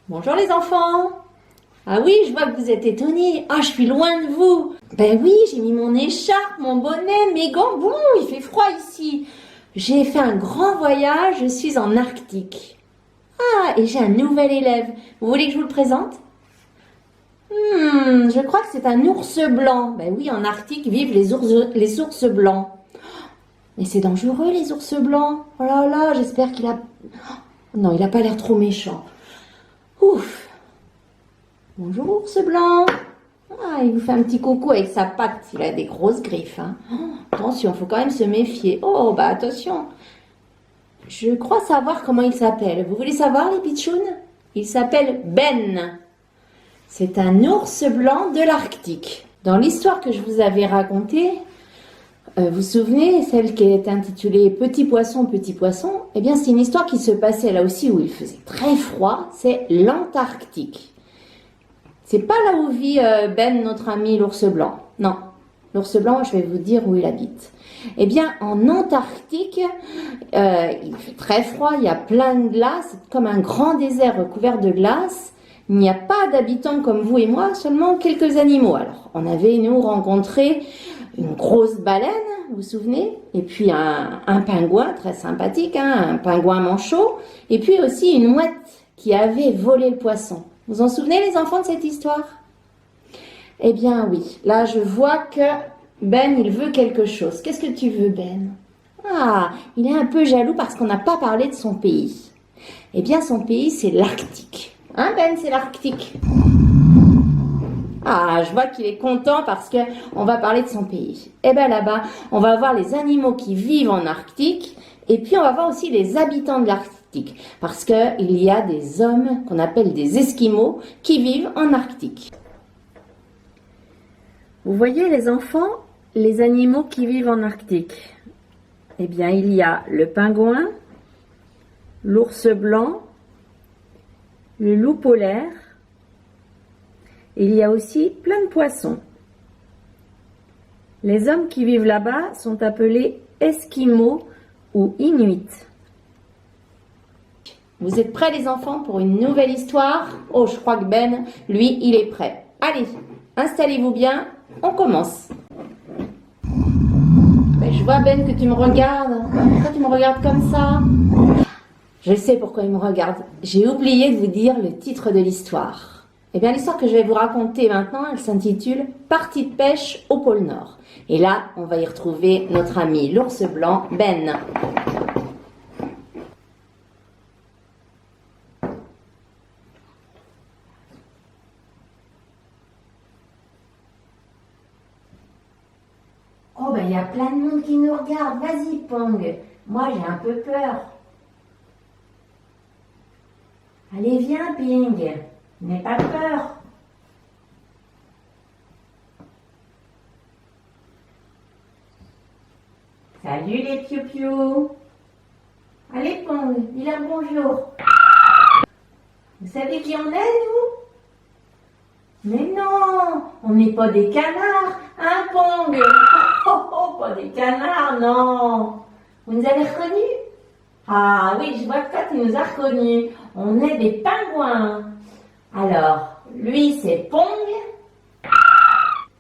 Bonjour les enfants. Ah oui, je vois que vous êtes étonnés. Ah, je suis loin de vous. Ben oui, j'ai mis mon écharpe, mon bonnet, mes gants. Bon, il fait froid ici. J'ai fait un grand voyage, je suis en Arctique. Ah, et j'ai un nouvel élève. Vous voulez que je vous le présente? Je crois que c'est un ours blanc. Ben oui, en Arctique vivent les ours blancs. Mais c'est dangereux les ours blancs. Oh là là, j'espère qu'il a... Non, il n'a pas l'air trop méchant. Ouf. Bonjour ours blanc. Ah, il vous fait un petit coucou avec sa patte. Il a des grosses griffes. Hein. Oh, attention, il faut quand même se méfier. Oh, bah attention. Je crois savoir comment il s'appelle. Vous voulez savoir les pitchouns? Il s'appelle Ben. C'est un ours blanc de l'Arctique. Dans l'histoire que je vous avais racontée, vous vous souvenez, celle qui est intitulée Petit poisson, eh bien c'est une histoire qui se passait là aussi où il faisait très froid, c'est l'Antarctique. C'est pas là où vit Ben, notre ami l'ours blanc. Non, l'ours blanc, je vais vous dire où il habite. Eh bien, en Antarctique, il fait très froid, il y a plein de glace, c'est comme un grand désert recouvert de glace. Il n'y a pas d'habitants comme vous et moi, seulement quelques animaux. Alors, on avait, nous, rencontré une grosse baleine, vous vous souvenez? Et puis un pingouin très sympathique, hein, un pingouin manchot. Et puis aussi une mouette qui avait volé le poisson. Vous en souvenez les enfants de cette histoire? Eh bien oui, là je vois que Ben il veut quelque chose. Qu'est-ce que tu veux Ben? Ah, il est un peu jaloux parce qu'on n'a pas parlé de son pays. Eh bien son pays c'est l'Arctique. Hein Ben, c'est l'Arctique. Ah, je vois qu'il est content parce que on va parler de son pays. Eh bien là-bas, on va voir les animaux qui vivent en Arctique et puis on va voir aussi les habitants de l'Arctique parce qu'il y a des hommes qu'on appelle des Esquimaux qui vivent en Arctique. Vous voyez les enfants, les animaux qui vivent en Arctique. Eh bien, il y a le pingouin, l'ours blanc, le loup polaire. Il y a aussi plein de poissons. Les hommes qui vivent là-bas sont appelés Esquimaux ou Inuits. Vous êtes prêts les enfants pour une nouvelle histoire? Oh, je crois que Ben, lui, il est prêt. Allez, installez-vous bien, on commence. Ben, je vois Ben que tu me regardes. Pourquoi tu me regardes comme ça? Je sais pourquoi il me regarde. J'ai oublié de vous dire le titre de l'histoire. Eh bien, l'histoire que je vais vous raconter maintenant, elle s'intitule « Partie de pêche au pôle Nord ». Et là, on va y retrouver notre ami l'ours blanc, Ben. Oh, ben, il y a plein de monde qui nous regarde. Vas-y, Pong. Moi, j'ai un peu peur. Allez, viens, Ping. N'aie pas peur. Salut les piou-piou. Allez, Pong, dis un bonjour. Vous savez qui on est, nous? Mais non, on n'est pas des canards, hein, Pong? Oh, pas des canards, non. Vous nous avez reconnus? Ah oui, je vois que toi, tu nous as reconnus. On est des pingouins. Alors, lui, c'est Pong.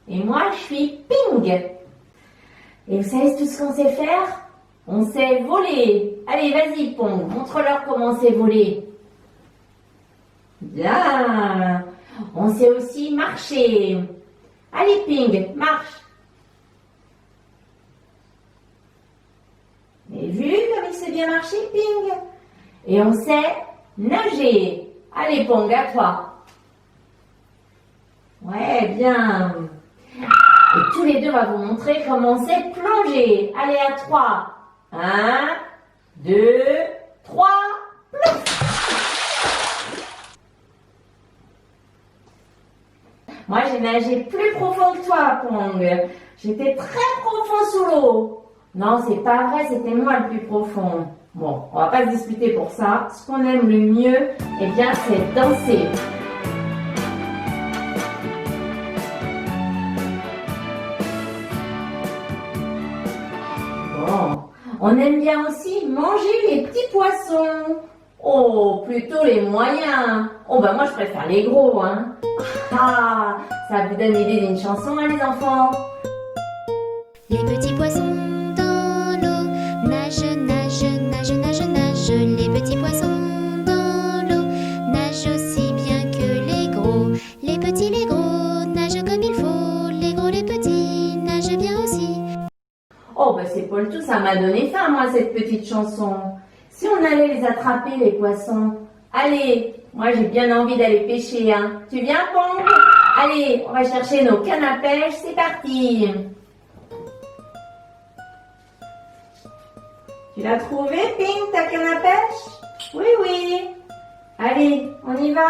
Et moi, je suis Ping. Et vous savez tout ce qu'on sait faire? On sait voler. Allez, vas-y, Pong, montre-leur comment on sait voler. Bien. On sait aussi marcher. Allez, Ping, marche. Et vu comme il sait bien marcher, Ping. Et on sait nager. Allez, Pong, à toi. Ouais, bien. Et tous les deux, on va vous montrer comment on sait plonger. Allez, à 3. 1, 2, 3, plouf. Moi, j'ai nagé plus profond que toi, Pong. J'étais très profond sous l'eau. Non, c'est pas vrai, c'était moi le plus profond. Bon, on va pas se disputer pour ça. Ce qu'on aime le mieux, eh bien, c'est danser. Bon, on aime bien aussi manger les petits poissons. Oh, plutôt les moyens. Oh, bah moi je préfère les gros, hein. Ah, ça vous donne l'idée d'une chanson, hein, les enfants? Les petits poissons dans l'eau nagent, nagent, nagent, nagent, nagent. Les petits poissons dans l'eau nagent aussi bien que les gros. Les petits, les gros nagent comme il faut. Les gros, les petits nagent bien aussi. Oh, bah c'est pas le tout, ça m'a donné faim, moi, cette petite chanson. Si on allait les attraper, les poissons. Allez, moi j'ai bien envie d'aller pêcher, hein. Tu viens, Pong? Allez, on va chercher nos cannes à pêche, c'est parti. Tu l'as trouvé, Ping, ta canne à pêche? Oui, oui. Allez, on y va?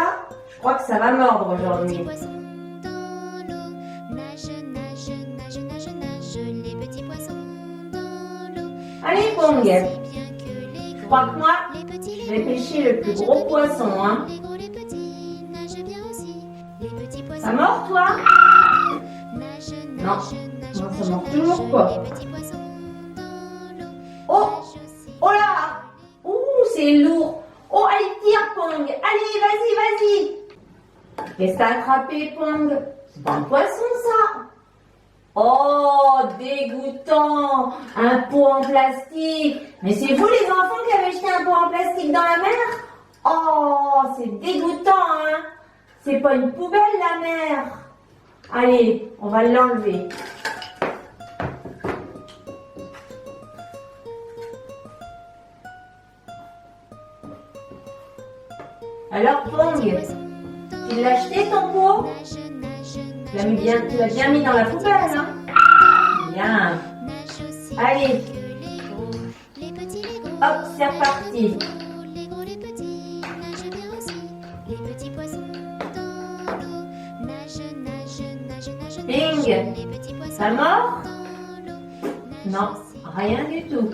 Je crois que ça va mordre Les petits aujourd'hui. poissons dans l'eau nagent, nagent, nagent, nagent, nagent. Les petits poissons dans l'eau Allez, Pong. aussi bien que les Je gros. crois que moi, Les petits, je les vais gros pêcher le plus nagent gros comme il poisson, faut. hein. Les gros, les petits nagent bien aussi. Les petits poissons Ça mord, toi? nagent, Non. nagent, nagent, Non, ça nagent, mord toujours nagent. pas. Les petits poissons dans l'eau Oh, nagent aussi. oh là! Ouh, c'est lourd. Oh, allez, tire, Pong. Allez, vas-y, vas-y. Qu'est-ce que t'as attrapé, Pong? C'est pas un poisson, ça. Oh, dégoûtant. Un pot en plastique. Mais c'est vous, les enfants, qui avez jeté un pot en plastique dans la mer? Oh, c'est dégoûtant, hein. C'est pas une poubelle, la mer. Allez, on va l'enlever. Alors, Pong, tu l'as acheté ton pot? Tu l'as bien mis dans la poubelle, hein? Bien. Allez, hop, c'est reparti. Les gros, les petits nagent bien aussi. Les petits poissons dans l'eau nagent, nagent, nagent, nagent, Ping, nagent. Les petits poissons ça mord? dans l'eau Non, nagent aussi. rien du tout.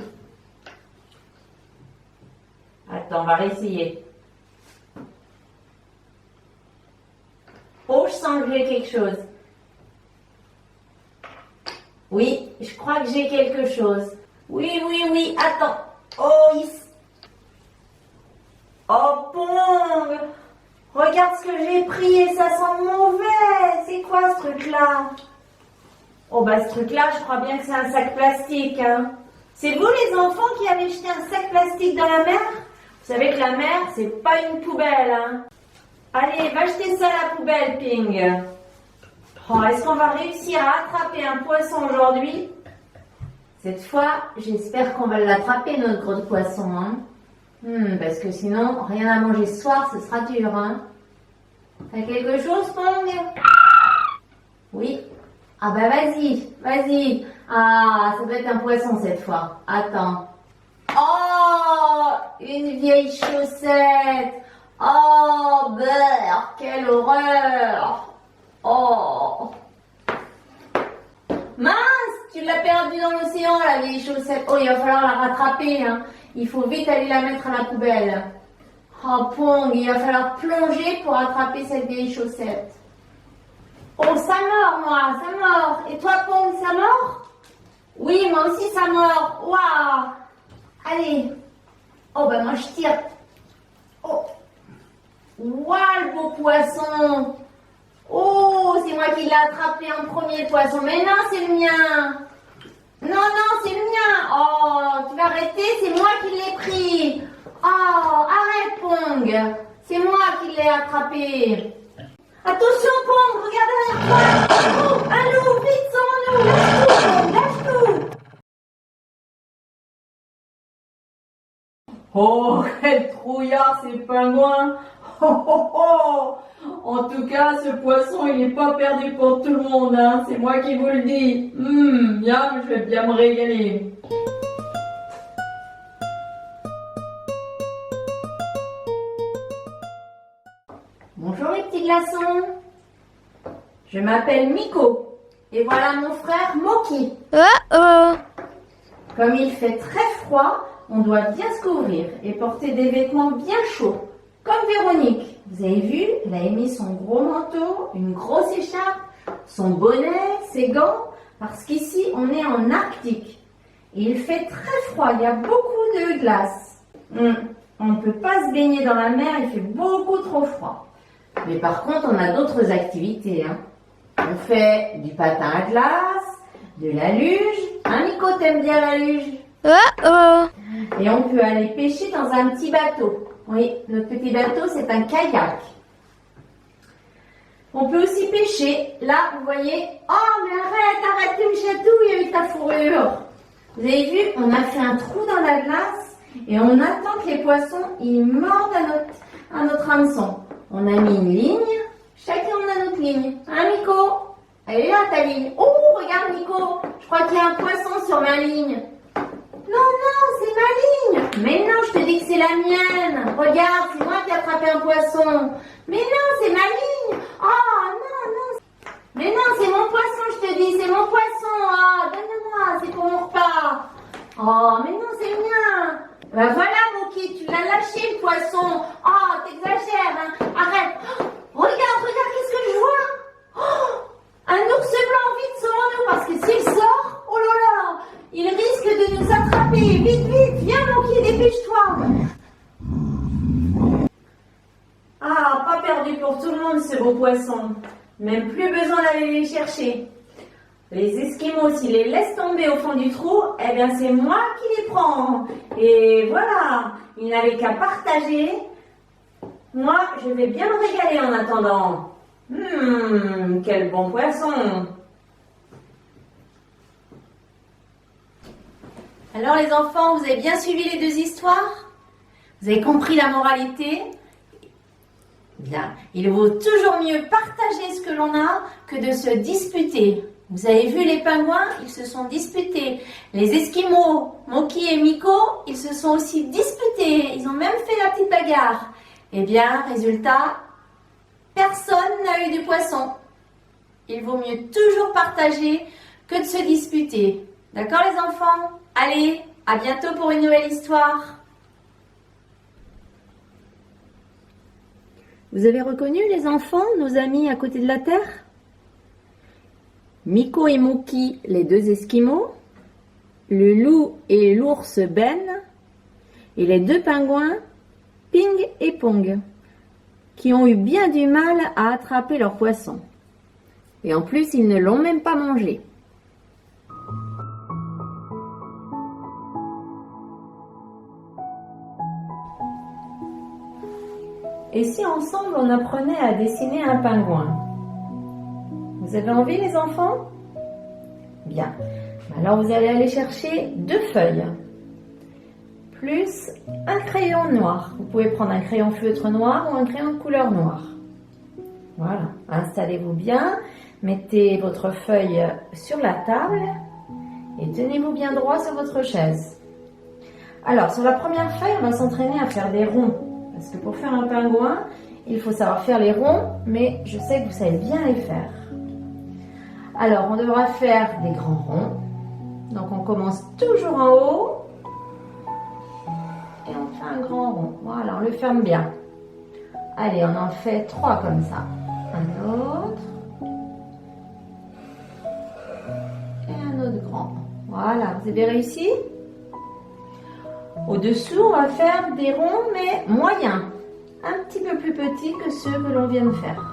Attends, on va réessayer. Oh, je sens que j'ai quelque chose. Oui, je crois que j'ai quelque chose. Oui, oui, oui, attends. Oh, Oh, Pong! Regarde ce que j'ai pris et ça sent mauvais. C'est quoi ce truc-là? Oh, bah ce truc-là, je crois bien que c'est un sac plastique, hein. C'est vous, les enfants, qui avez jeté un sac plastique dans la mer? Vous savez que la mer, c'est pas une poubelle, hein. Allez, va jeter ça à la poubelle, Ping. Oh, est-ce qu'on va réussir à attraper un poisson aujourd'hui? Cette fois, j'espère qu'on va l'attraper, notre gros poisson, hein. Parce que sinon, rien à manger ce soir, ce sera dur, hein. T'as quelque chose, Pong? Oui. Ah bah vas-y, vas-y. Ah, ça doit être un poisson cette fois. Attends. Oh, une vieille chaussette. Oh, beurre, quelle horreur. Oh. Mince, tu l'as perdue dans l'océan, la vieille chaussette. Oh, il va falloir la rattraper, hein. Il faut vite aller la mettre à la poubelle. Oh, Pong, il va falloir plonger pour attraper cette vieille chaussette. Oh, ça mord, moi, ça mord. Et toi, Pong, ça mord? Oui, moi aussi, ça mord. Waouh. Allez. Oh, ben moi, je tire. Oh. Waouh, le beau poisson. Oh, c'est moi qui l'ai attrapé en premier, le poisson. Mais non, c'est le mien. Non, non, c'est le mien. Oh, tu vas arrêter, c'est moi qui l'ai pris. Oh, arrête, Pong. C'est moi qui l'ai attrapé. Attention, Pong, regarde derrière toi. Oh, un loup, vite, sans loup. Lâche tout, Pong, lâche tout. Oh, quel trouillard, ces pingouins. Oh, oh, oh. En tout cas, ce poisson, il n'est pas perdu pour tout le monde, hein. C'est moi qui vous le dis. Bien, je vais bien me régaler. Bonjour les petits glaçons. Je m'appelle Miko. Et voilà mon frère Moki. Comme il fait très froid, on doit bien se couvrir et porter des vêtements bien chauds. Comme Véronique. Vous avez vu, elle a mis son gros manteau, une grosse écharpe, son bonnet, ses gants, parce qu'ici, on est en Arctique. Et il fait très froid, il y a beaucoup de glace. on ne peut pas se baigner dans la mer, il fait beaucoup trop froid. Mais par contre, on a d'autres activités, hein. On fait du patin à glace, de la luge. Hein, Nico, t'aimes bien la luge? Oh. Et on peut aller pêcher dans un petit bateau. Oui, notre petit bateau, c'est un kayak. On peut aussi pêcher. Là, vous voyez. Oh, mais arrête, tu me chatouilles avec ta fourrure. Vous avez vu, on a fait un trou dans la glace et on attend que les poissons, ils mordent à notre hameçon. On a mis une ligne. Chacun, on a notre ligne. Hein, Nico? Elle est là, ta ligne. Oh, regarde, Nico. Je crois qu'il y a un poisson sur ma ligne. Non, c'est ma ligne. Mais non, je te dis que c'est la mienne. Regarde, c'est moi qui ai attrapé un poisson. Mais non, c'est ma ligne. Oh, non. Mais non, c'est mon poisson, je te dis, c'est mon poisson. Oh, donne-le-moi, c'est pour mon repas. Oh, mais non, c'est le mien. Ben voilà, Moki, tu l'as lâché, le poisson. Oh, t'exagères, hein. Arrête. Oh, regarde, qu'est-ce que je vois. Oh, un ours blanc, vite, sauvons-nous, parce que s'il sort, oh là là, il risque de nous attraper. Vite, viens, Moki, dépêche-toi. Ah, pas perdu pour tout le monde, ce beau poisson. Même plus besoin d'aller les chercher. Les Esquimaux, s'ils les laissent tomber au fond du trou, eh bien c'est moi qui les prends. Et voilà, ils n'avaient qu'à partager. Moi, je vais bien me régaler en attendant. Quel bon poisson. Alors les enfants, vous avez bien suivi les deux histoires? Vous avez compris la moralité? Bien, il vaut toujours mieux partager ce que l'on a que de se disputer. Vous avez vu les pingouins, ils se sont disputés. Les Esquimaux, Moki et Miko, ils se sont aussi disputés. Ils ont même fait la petite bagarre. Eh bien, résultat, personne n'a eu du poisson. Il vaut mieux toujours partager que de se disputer. D'accord les enfants? Allez, à bientôt pour une nouvelle histoire. Vous avez reconnu les enfants, nos amis à côté de la Terre? Miko et Moki, les deux Esquimaux, le loup et l'ours Ben, et les deux pingouins, Ping et Pong, qui ont eu bien du mal à attraper leur poisson. Et en plus, ils ne l'ont même pas mangé. Et si ensemble on apprenait à dessiner un pingouin? Vous avez envie les enfants? Bien. Alors vous allez aller chercher 2 feuilles, plus un crayon noir. Vous pouvez prendre un crayon feutre noir ou un crayon de couleur noire. Voilà. Installez-vous bien, mettez votre feuille sur la table et tenez-vous bien droit sur votre chaise. Alors sur la première feuille, on va s'entraîner à faire des ronds. Parce que pour faire un pingouin, il faut savoir faire les ronds, mais je sais que vous savez bien les faire. Alors, on devra faire des grands ronds. Donc, on commence toujours en haut. Et on fait un grand rond. Voilà, on le ferme bien. Allez, on en fait 3 comme ça. Un autre. Et un autre grand. Voilà, vous avez réussi? Au-dessous, on va faire des ronds, mais moyens. Un petit peu plus petits que ceux que l'on vient de faire.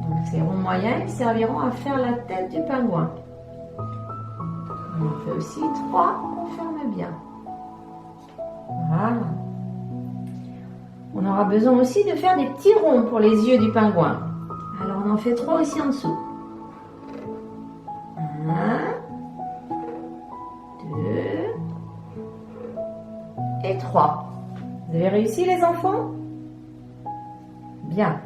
Donc, ces ronds moyens, ils serviront à faire la tête du pingouin. On en fait aussi 3 qu'on ferme bien. Voilà. On aura besoin aussi de faire des petits ronds pour les yeux du pingouin. Alors, on en fait 3 aussi en dessous. 1, 2 et 3. Vous avez réussi les enfants? Bien.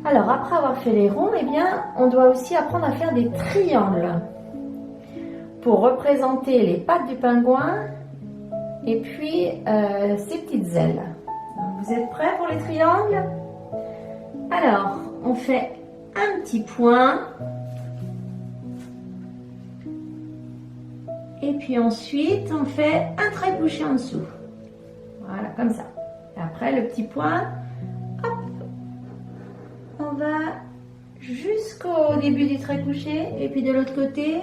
Alors après avoir fait les ronds, eh bien, on doit aussi apprendre à faire des triangles pour représenter les pattes du pingouin et puis ses petites ailes. Donc, vous êtes prêts pour les triangles? Alors, on fait un petit point. Et puis ensuite, on fait un trait couché en dessous. Voilà, comme ça. Et après, le petit point, hop, on va jusqu'au début du trait couché. Et puis de l'autre côté,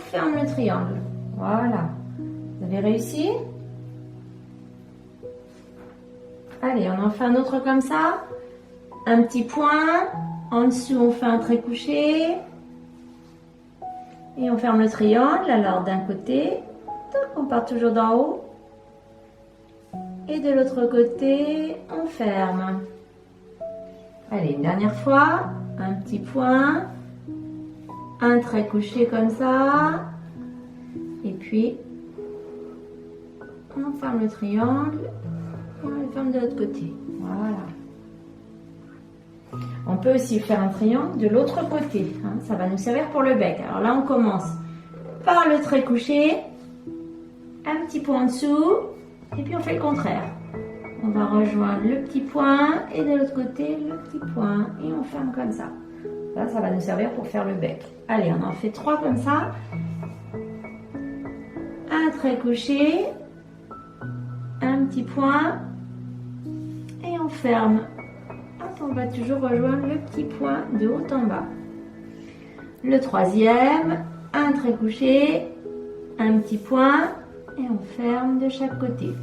ferme le triangle. Voilà. Vous avez réussi? Allez, on en fait un autre comme ça. Un petit point. En dessous, on fait un trait couché. Et on ferme le triangle. Alors, d'un côté, on part toujours d'en haut. Et de l'autre côté, on ferme. Allez, une dernière fois. Un petit point. Un trait couché comme ça. Et puis, on ferme le triangle. Et on le ferme de l'autre côté. Voilà. On peut aussi faire un triangle de l'autre côté. Hein, ça va nous servir pour le bec. Alors là, on commence par le trait couché. Un petit point en dessous. Et puis, on fait le contraire. On va rejoindre le petit point. Et de l'autre côté, le petit point. Et on ferme comme ça. Là, ça va nous servir pour faire le bec. Allez, on en fait 3 comme ça. Un trait couché. Un petit point. Et on ferme. On va toujours rejoindre le petit point de haut en bas. Le troisième, un trait couché, un petit point et on ferme de chaque côté.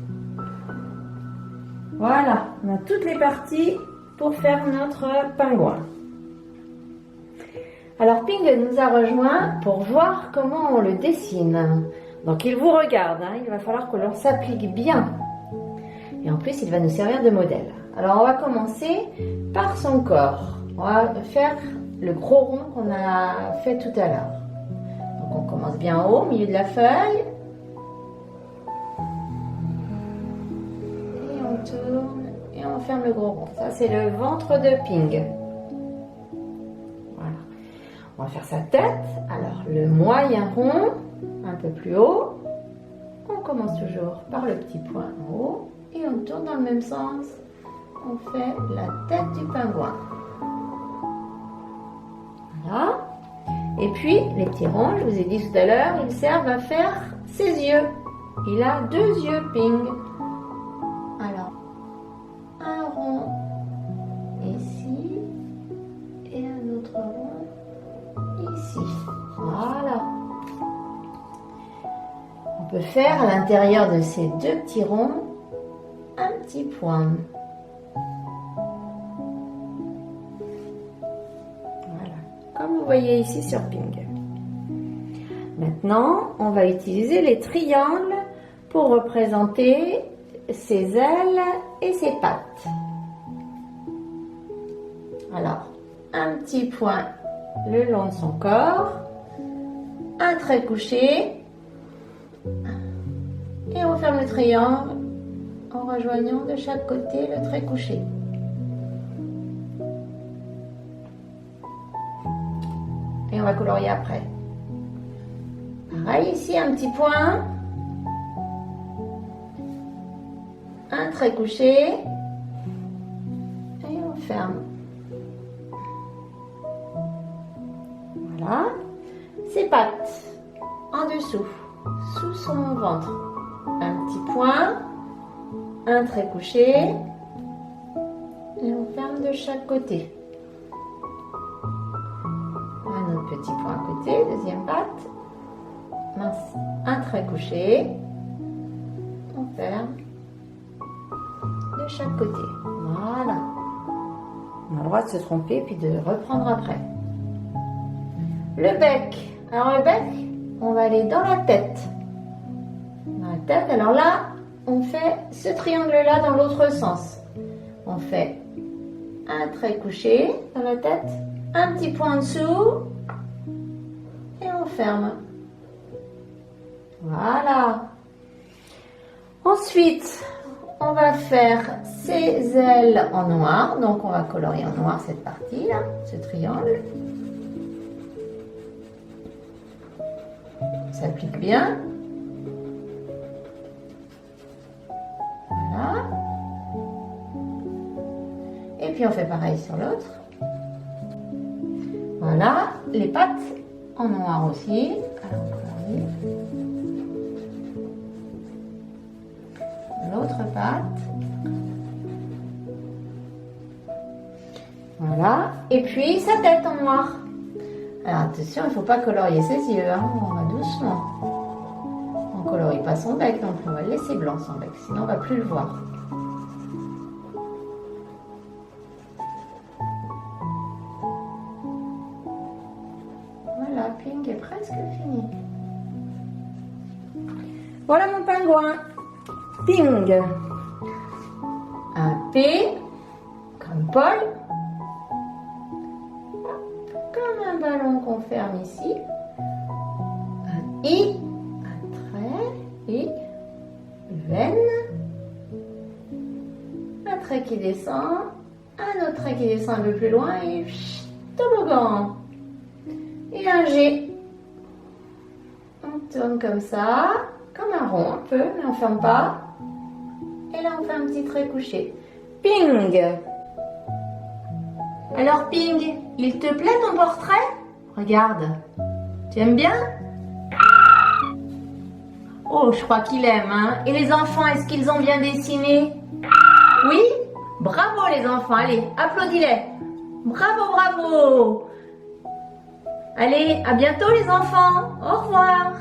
Voilà, on a toutes les parties pour faire notre pingouin. Alors Ping nous a rejoint pour voir comment on le dessine. Donc il vous regarde, hein, il va falloir que l'on s'applique bien. Et en plus, il va nous servir de modèle. Alors, on va commencer par son corps. On va faire le gros rond qu'on a fait tout à l'heure. Donc, on commence bien en haut, au milieu de la feuille. Et on tourne et on ferme le gros rond. Ça, c'est le ventre de Ping. Voilà. On va faire sa tête. Alors, le moyen rond, un peu plus haut. On commence toujours par le petit point en haut. Et on tourne dans le même sens. On fait la tête du pingouin. Voilà. Et puis, les petits ronds, je vous ai dit tout à l'heure, ils servent à faire ses yeux. Il a 2 yeux, Ping. Alors, un rond ici et un autre rond ici. Voilà. On peut faire à l'intérieur de ces 2 petits ronds un petit point. Voilà, comme vous voyez ici sur Ping. Maintenant, on va utiliser les triangles pour représenter ses ailes et ses pattes. Alors, un petit point le long de son corps, un trait couché, et on ferme le triangle en rejoignant de chaque côté le trait couché. Et on va colorier après. Pareil ici, un petit point, un trait couché et on ferme. Voilà. Ses pattes en dessous, sous son ventre. Un petit point, un trait couché et on ferme de chaque côté. Un autre petit point à côté, deuxième patte. Mince, un trait couché, on ferme de chaque côté. Voilà. On a le droit de se tromper puis de reprendre après. Le bec. Alors le bec, on va aller dans la tête. Dans la tête, alors là, on fait ce triangle-là dans l'autre sens. On fait un trait couché dans la tête, un petit point en dessous et on ferme. Voilà. Ensuite, on va faire ses ailes en noir. Donc, on va colorier en noir cette partie-là, ce triangle. Ça s'applique bien. Voilà. Et puis, on fait pareil sur l'autre. Voilà. Les pattes en noir aussi. Alors, on colorie. L'autre patte. Voilà. Et puis sa tête en noir. Alors attention, il ne faut pas colorier ses yeux, hein. On va doucement. On ne colorie pas son bec non plus, on va le laisser blanc son bec, sinon on ne va plus le voir. Voilà, Pink est presque fini. Voilà mon pingouin. Ping. Un P, comme Paul. Comme un ballon qu'on ferme ici. Un I, un trait, I, veine. Un trait qui descend. Un autre trait qui descend un peu plus loin et toboggan. Et un G. On tourne comme ça, comme un rond un peu, mais on ferme pas. Et là, on fait un petit trait couché. Ping! Alors, Ping, il te plaît ton portrait? Regarde. Tu aimes bien? Oh, je crois qu'il aime, hein? Et les enfants, est-ce qu'ils ont bien dessiné? Oui? Bravo les enfants, allez, applaudis-les. Bravo, bravo! Allez, à bientôt les enfants. Au revoir.